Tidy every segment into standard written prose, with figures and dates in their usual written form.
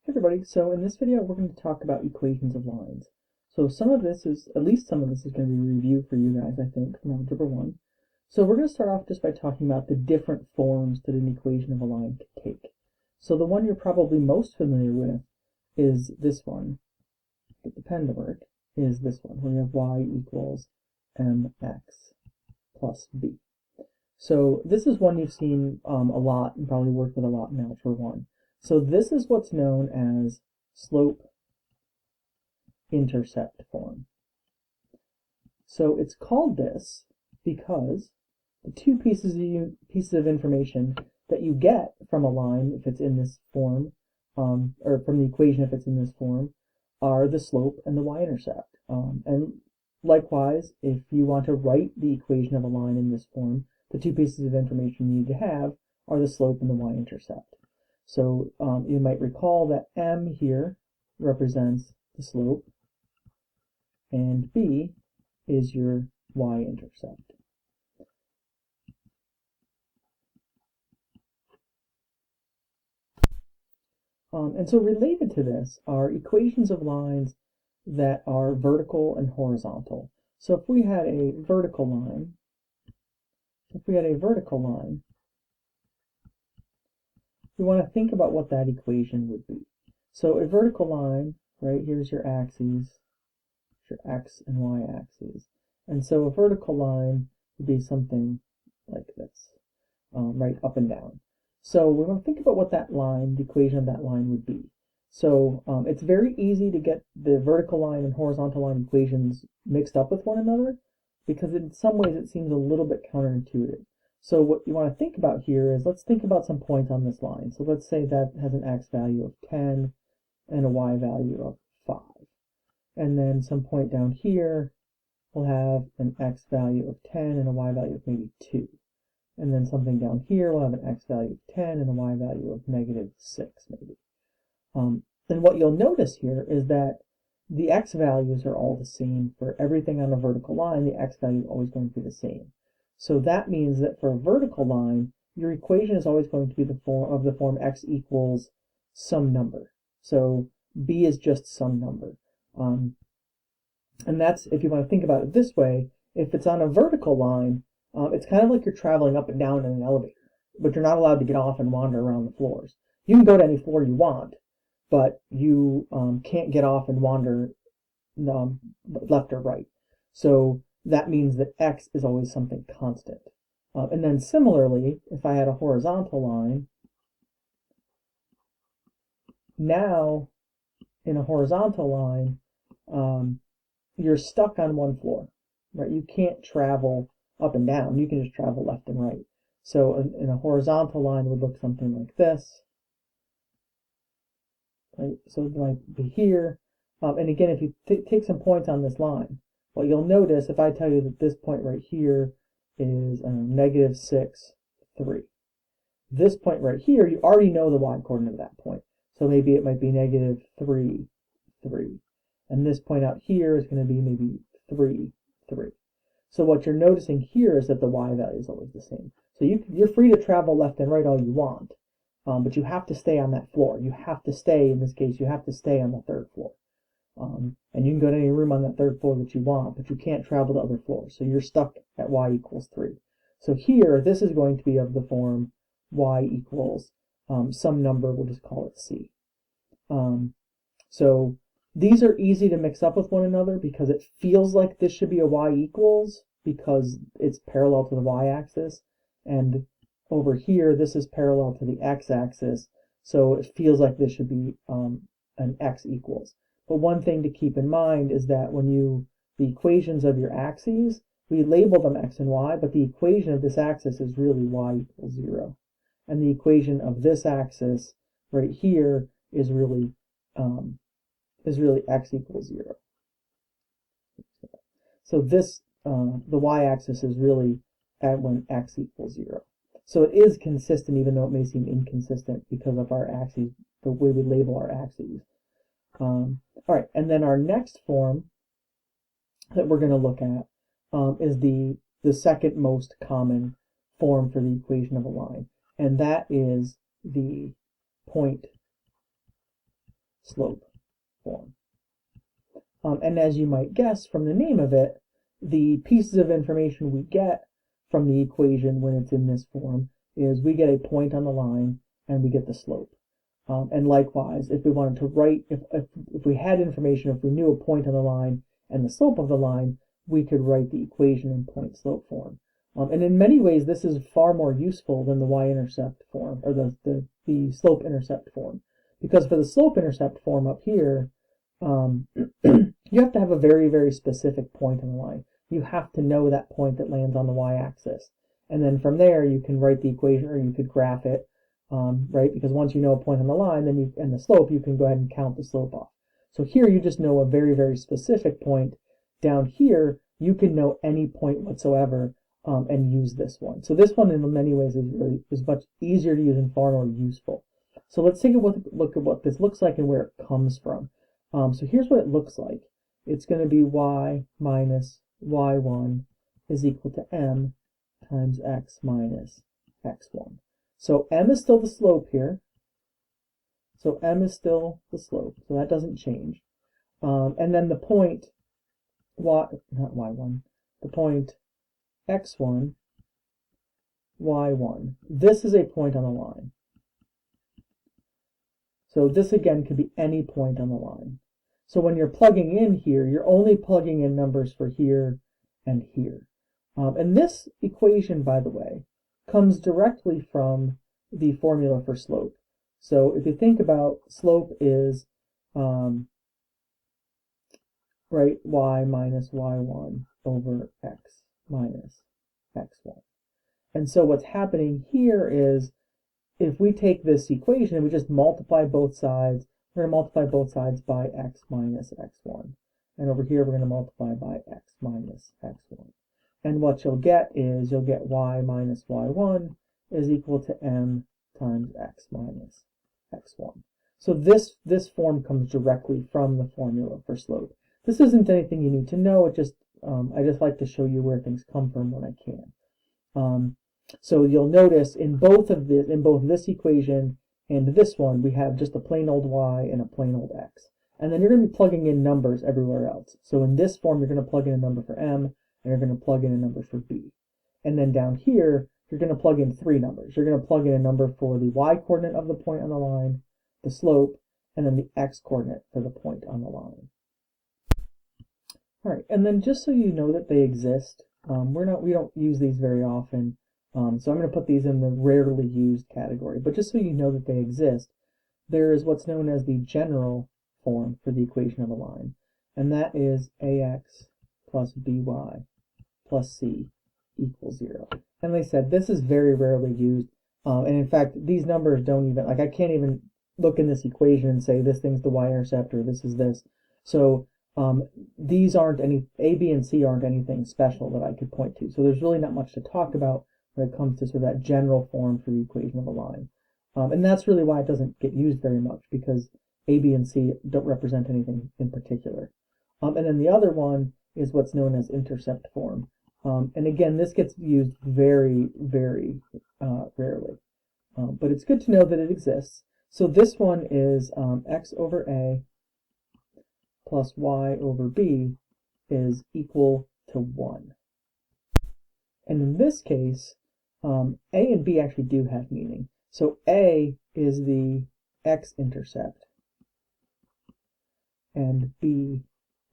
Hey everybody, so in this video we're going to talk about equations of lines. So some of this is, at least some of this is going to be a review for you guys, I think, from Algebra 1. So we're going to start off just by talking about the different forms that an equation of a line can take. So the one you're probably most familiar with is this one, get the pen to work, is this one, where you have y equals mx plus b. So this is one you've seen a lot and probably worked with a lot in Algebra 1. So this is what's known as slope-intercept form. So it's called this because the two pieces of information that you get from a line if it's in this form, or from the equation if it's in this form, are the slope and the y-intercept. And likewise, if you want to write the equation of a line in this form, the two pieces of information you need to have are the slope and the y-intercept. So you might recall that m here represents the slope and b is your y-intercept. And so related to this are equations of lines that are vertical and horizontal. So if we had a vertical line, we want to think about what that equation would be. So a vertical line, right, here's your axes, your x and y axes. And so a vertical line would be something like this, right, up and down. So we're going to think about what that line, the equation of that line would be. So it's very easy to get the vertical line and horizontal line equations mixed up with one another because in some ways it seems a little bit counterintuitive. So what you want to think about here is, let's think about some points on this line. So let's say that has an x value of 10 and a y value of 5. And then some point down here will have an x value of 10 and a y value of maybe 2. And then something down here will have an x value of 10 and a y value of negative 6 maybe. And what you'll notice here is that the x values are all the same for everything on a vertical line. The x value is always going to be the same. So that means that for a vertical line, your equation is always going to be the form x equals some number. So b is just some number. And that's, if you want to think about it this way, if it's on a vertical line, it's kind of like you're traveling up and down in an elevator, but you're not allowed to get off and wander around the floors. You can go to any floor you want, but you can't get off and wander left or right. So that means that x is always something constant. And then similarly, if I had a horizontal line, now in a horizontal line, you're stuck on one floor, right? You can't travel up and down. You can just travel left and right. So in a horizontal line would look something like this, right? So it might be here. And again, if you take some points on this line, what you'll notice, if I tell you that this point right here is negative 6, 3. This point right here, you already know the y-coordinate of that point. So maybe it might be negative 3, 3. And this point out here is going to be maybe 3, 3. So what you're noticing here is that the y value is always the same. So you're free to travel left and right all you want, but you have to stay on that floor. You have to stay, in this case, you have to stay on the third floor. And you can go to any room on that third floor that you want, but you can't travel to other floors. So you're stuck at y equals 3. So here, this is going to be of the form y equals some number, we'll just call it c. So these are easy to mix up with one another because it feels like this should be a y equals because it's parallel to the y-axis. And over here, this is parallel to the x-axis. So it feels like this should be an x equals. But one thing to keep in mind is that the equations of your axes, we label them x and y, but the equation of this axis is really y equals 0. And the equation of this axis right here is really x equals 0. So this, the y-axis is really at when x equals 0. So it is consistent even though it may seem inconsistent because of our axes, the way we label our axes. All right, and then our next form that we're going to look at is the second most common form for the equation of a line, and that is the point slope form. And as you might guess from the name of it, the pieces of information we get from the equation when it's in this form is we get a point on the line and we get the slope. And likewise, if we wanted to write, if we had information, if we knew a point on the line and the slope of the line, we could write the equation in point slope form. And in many ways, this is far more useful than the y-intercept form, or the slope-intercept form. Because for the slope-intercept form up here, you have to have a very, very specific point on the line. You have to know that point that lands on the y-axis. And then from there, you can write the equation, or you could graph it, right? Because once you know a point on the line, then and the slope, you can go ahead and count the slope off. So here, you just know a very, very specific point. Down here, you can know any point whatsoever and use this one. So this one, in many ways, is much easier to use and far more useful. So let's take a look at what this looks like and where it comes from. So here's what it looks like. It's going to be y minus y1 is equal to m times x minus x1. So m is still the slope here. So m is still the slope, so that doesn't change. And then the point not y1, the point x1, y1. This is a point on the line. So this again could be any point on the line. So when you're plugging in here, you're only plugging in numbers for here and here. And this equation, by the way, comes directly from the formula for slope. So if you think about slope is right, y minus y1 over x minus x1. And so what's happening here is if we take this equation and we just multiply both sides, we're going to multiply both sides by x minus x1. And over here, we're going to multiply by x minus x1. And what you'll get is you'll get y minus y1 is equal to m times x minus x1. So this form comes directly from the formula for slope. This isn't anything you need to know. It just I just like to show you where things come from when I can. So you'll notice in both this equation and this one, we have just a plain old y and a plain old x. And then you're going to be plugging in numbers everywhere else. So in this form, you're going to plug in a number for m, and you're going to plug in a number for b. And then down here, you're going to plug in three numbers. You're going to plug in a number for the y-coordinate of the point on the line, the slope, and then the x-coordinate for the point on the line. All right, and then just so you know that they exist, we don't use these very often. So I'm going to put these in the rarely used category. But just so you know that they exist, there is what's known as the general form for the equation of a line. And that is ax plus by plus c equals 0. And like I said, this is very rarely used. And in fact, these numbers don't even, like I can't even look in this equation and say this thing's the y-intercept or this is this. So these aren't any, a, b, and c aren't anything special that I could point to. So there's really not much to talk about when it comes to sort of that general form for the equation of a line. And that's really why it doesn't get used very much, because A, B, and C don't represent anything in particular. And then the other one is what's known as intercept form. And again, this gets used very, very rarely. But it's good to know that it exists. So this one is x over A plus y over B is equal to 1. And in this case, A and B actually do have meaning. So A is the x-intercept, and B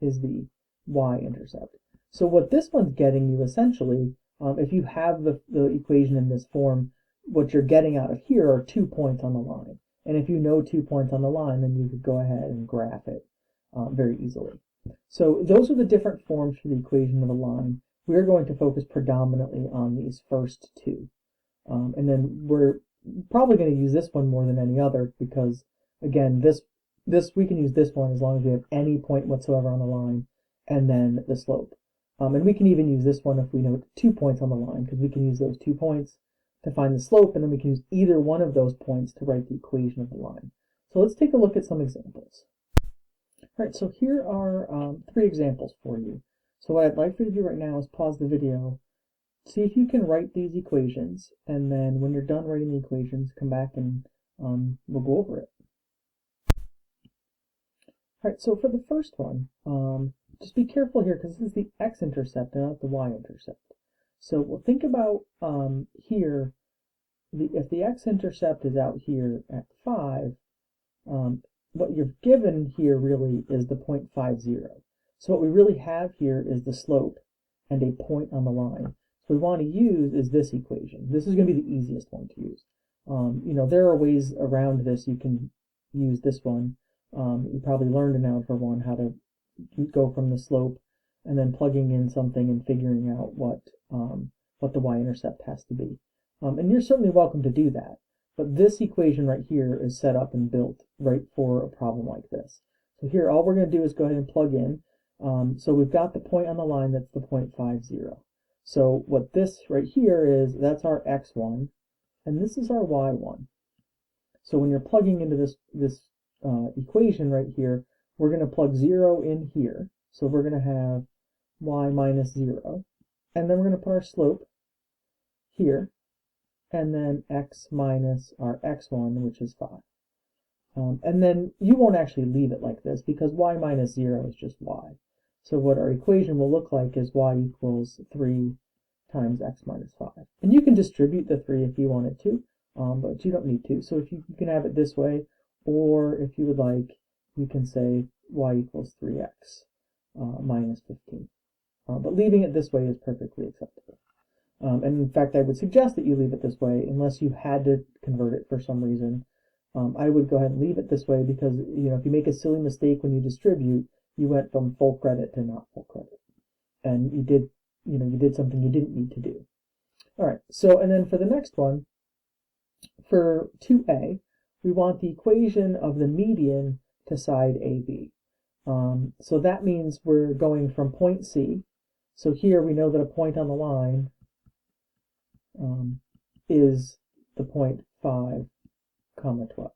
is the y-intercept. So what this one's getting you essentially, if you have the equation in this form, what you're getting out of here are 2 points on the line. And if you know 2 points on the line, then you could go ahead and graph it very easily. So those are the different forms for the equation of a line. We're going to focus predominantly on these first two. And then we're probably going to use this one more than any other because, again, this we can use this one as long as we have any point whatsoever on the line and then the slope. And we can even use this one if we know 2 points on the line because we can use those 2 points to find the slope, and then we can use either one of those points to write the equation of the line. So let's take a look at some examples. All right, so here are 3 examples for you. So what I'd like for you to do right now is pause the video, see if you can write these equations, and then when you're done writing the equations, come back and we'll go over it. All right, so for the first one, just be careful here because this is the x-intercept and not the y-intercept. So we'll think about here, if the x-intercept is out here at 5, what you're given here really is the 0.50. So what we really have here is the slope and a point on the line. So we want to use is this equation. This is going to be the easiest one to use. There are ways around this. You can use this one. You probably learned in Algebra 1 how to go from the slope and then plugging in something and figuring out what the y-intercept has to be. And you're certainly welcome to do that. But this equation right here is set up and built right for a problem like this. So here, all we're going to do is go ahead and plug in. So we've got the point on the line, that's the 0.50. So what this right here is, that's our x1, and this is our y1. So when you're plugging into this equation right here, we're going to plug 0 in here. So we're going to have y minus 0. And then we're going to put our slope here, and then x minus our x1, which is 5. And then you won't actually leave it like this because y minus 0 is just y. So what our equation will look like is y equals 3 times x minus 5. And you can distribute the 3 if you wanted to, but you don't need to. So if you can have it this way, or if you would like, you can say y equals 3x minus 15. But leaving it this way is perfectly acceptable. And in fact, I would suggest that you leave it this way unless you had to convert it for some reason. I would go ahead and leave it this way because, if you make a silly mistake when you distribute, you went from full credit to not full credit. And you did something you didn't need to do. All right, so, and then for the next one, for 2a, we want the equation of the median to side AB. So that means we're going from point C. So here we know that a point on the line is the point 5, 12.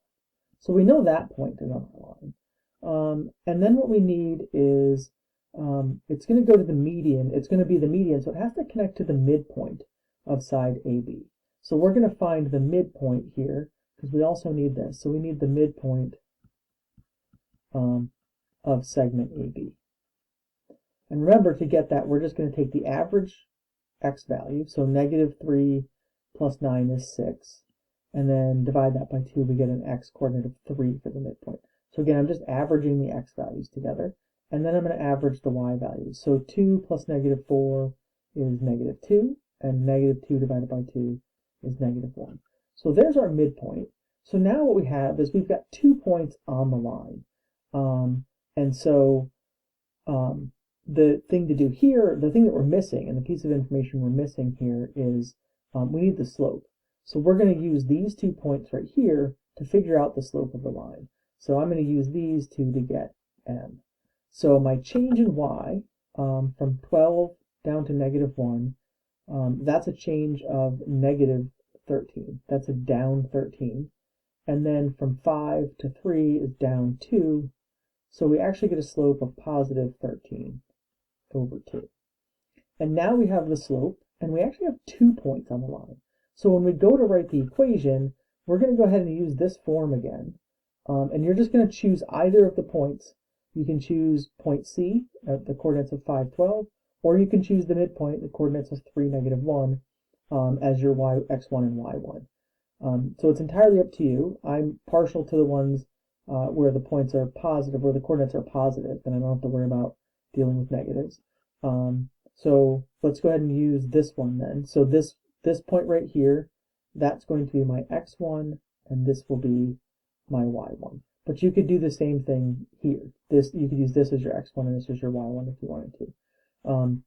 So we know that point is on our line. And then what we need is, it's going to go to the median. It's going to be the median, so it has to connect to the midpoint of side AB. So we're going to find the midpoint here, because we also need this. So we need the midpoint of segment AB. And remember, to get that, we're just going to take the average x value, so negative 3 plus 9 is 6, and then divide that by 2, we get an x coordinate of 3 for the midpoint. So again, I'm just averaging the x values together, and then I'm going to average the y values. So 2 plus negative 4 is negative 2, and negative 2 divided by 2 is negative 1. So there's our midpoint. So now what we have is we've got 2 points on the line. And so the thing to do here, the thing that we're missing, and the piece of information we're missing here is we need the slope. So we're going to use these 2 points right here to figure out the slope of the line. So I'm going to use these two to get m. So my change in y from 12 down to negative 1, that's a change of negative 13. That's a down 13. And then from 5 to 3 is down 2. So we actually get a slope of positive 13 over 2. And now we have the slope, and we actually have 2 points on the line. So when we go to write the equation, we're going to go ahead and use this form again. And you're just going to choose either of the points. You can choose point C at the coordinates of 5, 12, or you can choose the midpoint, the coordinates of 3, negative 1, as your x1 and y1. So it's entirely up to you. I'm partial to the ones where the points are positive, where the coordinates are positive, then I don't have to worry about dealing with negatives. So let's go ahead and use this one then. So this point right here, that's going to be my x1, and this will be my y1. But you could do the same thing here. You could use this as your x1 and this as your y1 if you wanted to.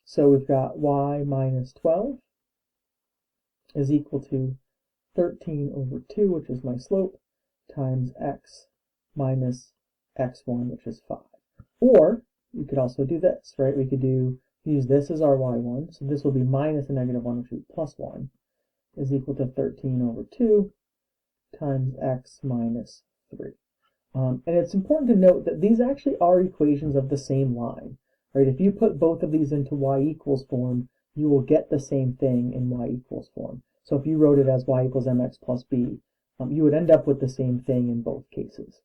So we've got y minus 12 is equal to 13 over 2, which is my slope, times x minus x1, which is 5. Or you could also do this, right? We could use this as our y1, so this will be minus a negative 1, which is plus 1, is equal to 13 over 2 times x minus 3. And it's important to note that these actually are equations of the same line, right? If you put both of these into y equals form, you will get the same thing in y equals form. So if you wrote it as y equals mx plus b, you would end up with the same thing in both cases.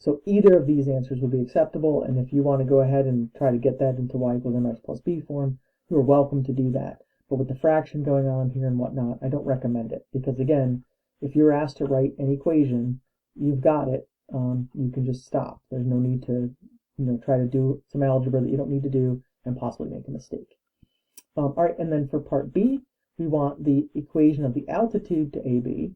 So either of these answers would be acceptable, and if you want to go ahead and try to get that into y equals mx plus b form, you're welcome to do that. But with the fraction going on here and whatnot, I don't recommend it, because again, if you're asked to write an equation, you've got it. You can just stop. There's no need to, try to do some algebra that you don't need to do and possibly make a mistake. All right, and then for part B, we want the equation of the altitude to AB.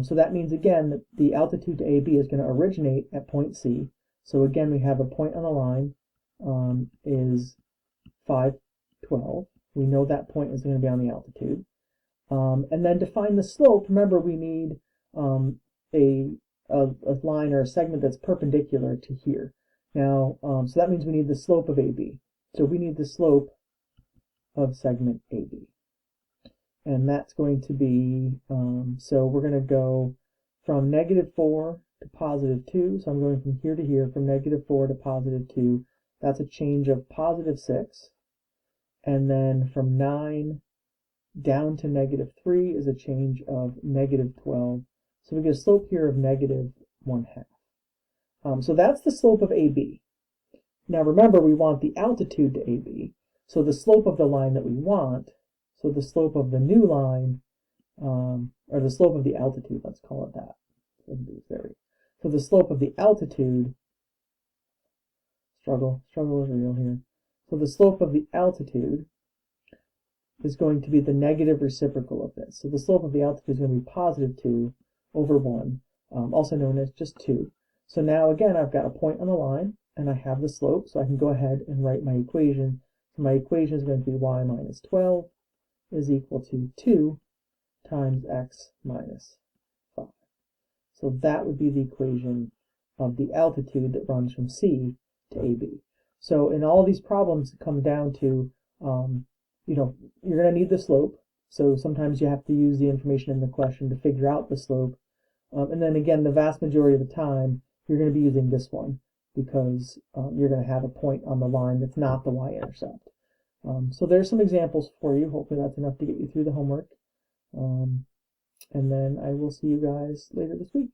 So that means, again, that the altitude to AB is going to originate at point C. So again, we have a point on the line is 512. We know that point is going to be on the altitude. And then to find the slope, remember we need a line or a segment that's perpendicular to here. Now, so that means we need the slope of AB. So we need the slope of segment AB. And that's going to be, so we're going to go from -4 to +2. So I'm going from here to here, from -4 to +2. That's a change of +6. And then from 9 down to -3 is a change of -12. So we get a slope here of -1/2. So that's the slope of AB. Now remember, we want the altitude to AB. So the slope of the line that we want, so the slope of the new line, or the slope of the altitude, let's call it that. So the slope of the altitude, struggle is real here. So the slope of the altitude is going to be the negative reciprocal of this. So the slope of the altitude is going to be +2 over 1, also known as just 2. So now again, I've got a point on the line, and I have the slope, so I can go ahead and write my equation. So my equation is going to be y minus 12 is equal to 2 times x minus 5. So that would be the equation of the altitude that runs from C to AB. So in all these problems, it comes down to, you're going to need the slope. So sometimes you have to use the information in the question to figure out the slope. And then again, the vast majority of the time, you're going to be using this one because you're going to have a point on the line that's not the y-intercept. So there's some examples for you. Hopefully that's enough to get you through the homework. And then I will see you guys later this week.